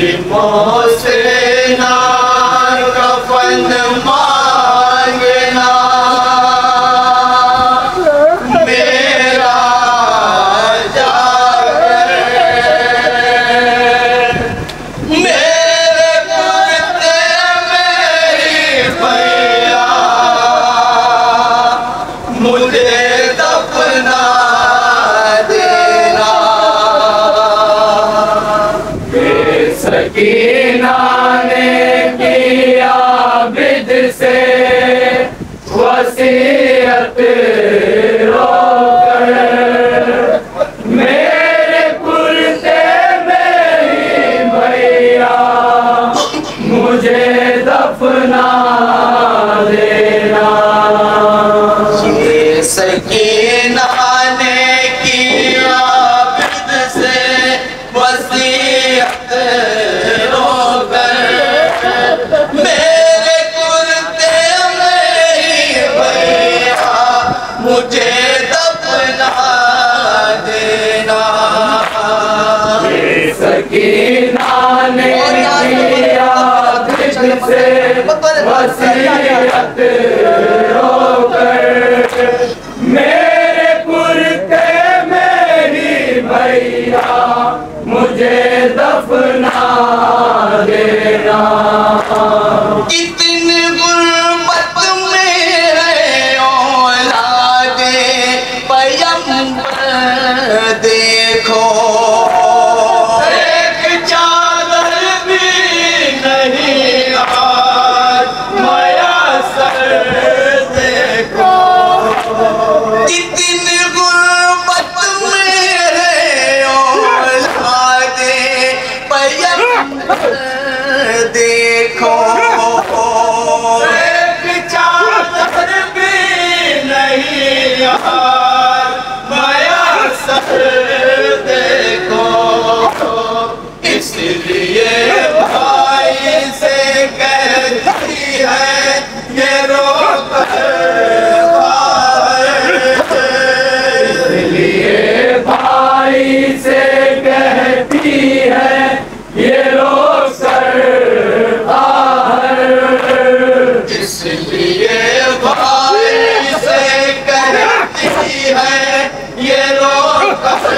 मुझसे ना कफन मांगना, मेरा जाकर मेरे कुर्ते मेरी भैया मुझे दफना देना। सकीना ने किया बिद से वसीयत रोकर, मेरे कुर्ते मेरी भैया मुझे दफना देना। ये सकीना ने किया बिद से वसीयत रोकर, मेरे कुर्ते मेरी भैया मुझे दफना देना। ये सकीना ने किया बिद से वसीयत रोकर, मेरे कुर्ते मेरी भैया मुझे दफना देना। कितनी गुर्बत में है औलादे पैगंबर देखो, एक चादर भी नहीं आज मयसर देखो। कितनी गुर्बत में है औलादे पैगंबर देखो, एक चादर भी नहीं यार मयसर देखो। इसलिए भाई से कहती है ये रोकर इसलिए भाई से कहती है ये रोक कर बाहर, इसलिए भाई से कहती है ये रोकर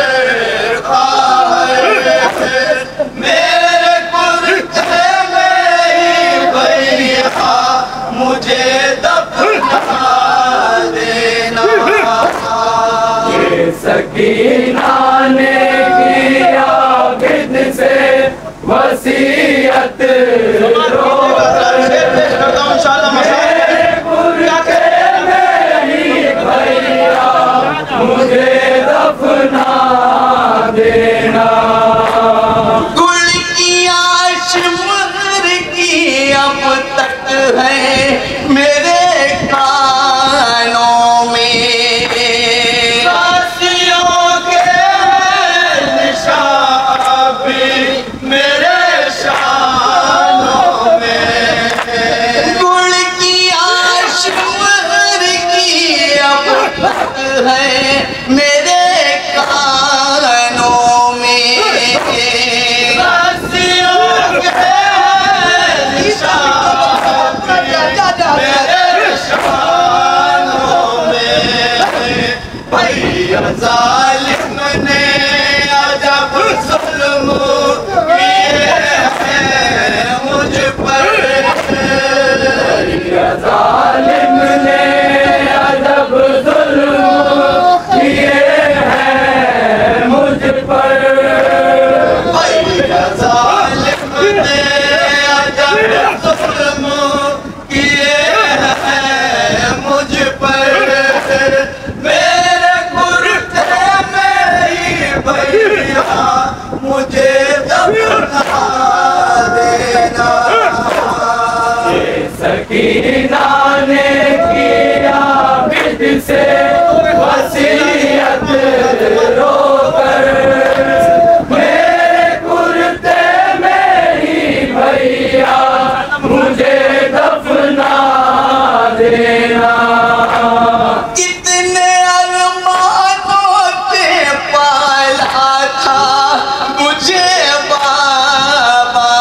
मेरे कुर्ते मेरी भैया मुझे दफना देना। ये सकीना ने किया बिद से वसीयत रोकर, मेरे कुर्ते मेरी भैया मुझे दफना देना। गुल की आशमर की अब तक है मेरे कानों में, साथियों के निशान भी मेरे शानों में। गुल की आशमर की अब तक है मेरे कानों में, साथियों के निशान मेरे शानों में। भैया जालिम ने अजब जुल्म किए हैं मुझ पर, भैया जालिम ने अजब जुल्म किए हैं मुझ पर, भैया जालिम ने अजब जुल्म किए हैं मुझ पर, मेरे कुर्ते मेरी भैया मुझे दफना देना। ये सकीना ने किया बिद से वसीयत रोकर, मेरे कुर्ते मेरी भैया मुझे दफना देना। कितने अरमानों के पाला था मुझे बाबा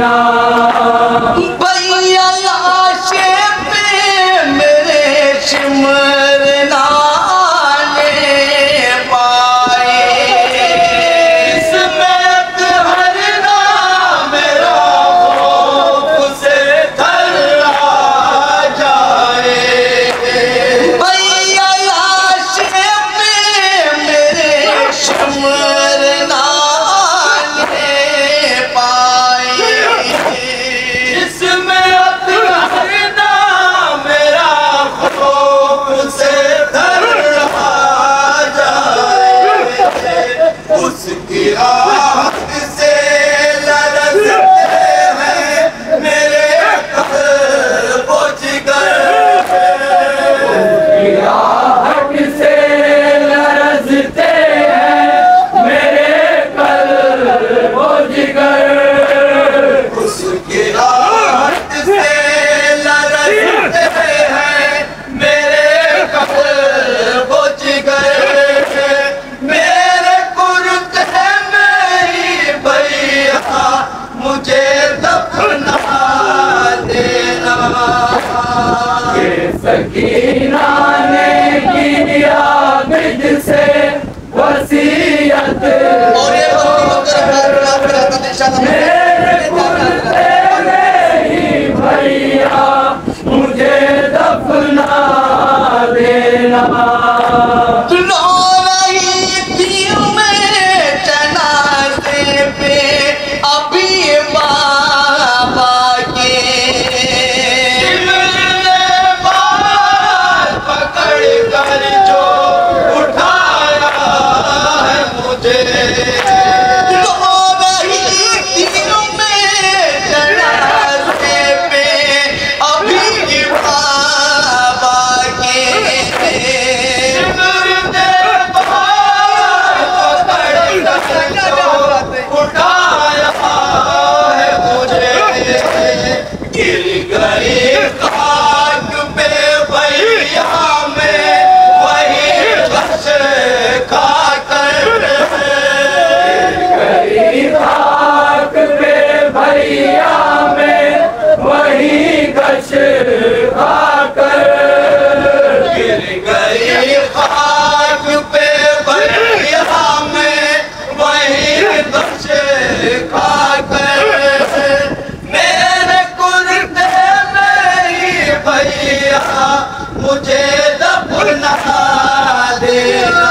देना। भैया लाशे पे मेरे सिमरना ले पाए, इसमें हरना मेरा खौफ से थर्रा जाए। भैया लाशे पे मेरे सिमरना ले पाए, इसमें हरना मेरा खौफ से थर्रा जाए। उसकी आहट से लरज़ते हैं मेरे क़ल्ब जिगर, आहट से लरज़ते हैं मेरे क़ल्ब जिगर। उसकी आहट से लरज़ते हैं मेरे क़ल्ब जिगर। मेरे कुर्ते में ही भैया मुझे दफना देना। सकीना ने किया मुझसे वसीयत, और ये मेरे कुर्ते में ही भैया मुझे दफना देना। लो रही थी मैं जनाज़े पे अभी बाबा के, ने बाल पकड़ कर जो उठाया है मुझे। लो रही थी मैं जनाज़े पे अभी बाबा के, उठाया है मुझे। गिर गई खाक पे भैया में वही घस खाकर, गई खाक पे भैया में वही गश खाकर। गिर गई खाक पे भैया में वही घस खाकर। मेरे कुर्ते में ही भैया मुझे दफना देना।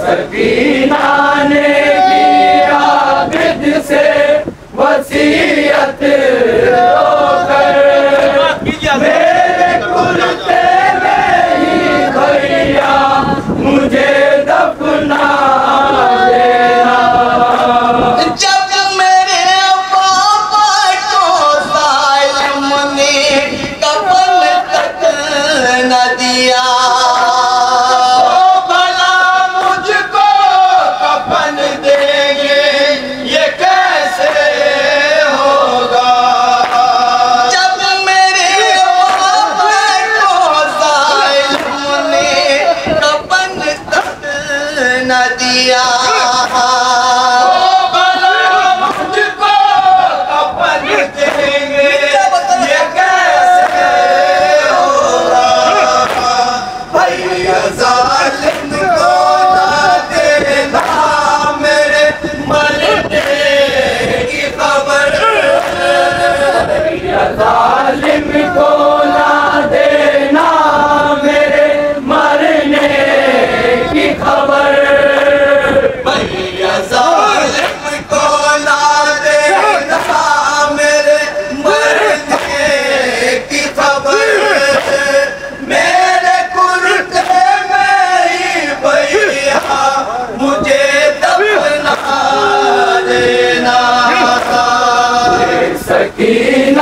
सकीना ने किया मुझसे वसीयत होकर, मेरे कुर्ते में ही भैया मुझे दफना देना। जब मेरे बाबा को जालिम ने कफन तक न दिया, भला मुझको कफन देंगे ये कैसे होगा। जब मेरे बाबा को जालिम ने कफन तक न दिया, भला मुझको कफन देंगे ये कैसे होगा। भैया जालिम को ना देना मेरे मरने की खबर, जालिम को ना देना मेरे मरने की खबर। भैया जालिम को ना देना मेरे मरने की खबर। मेरे कुर्ते में ही भैया मुझे दफना देना। सकीना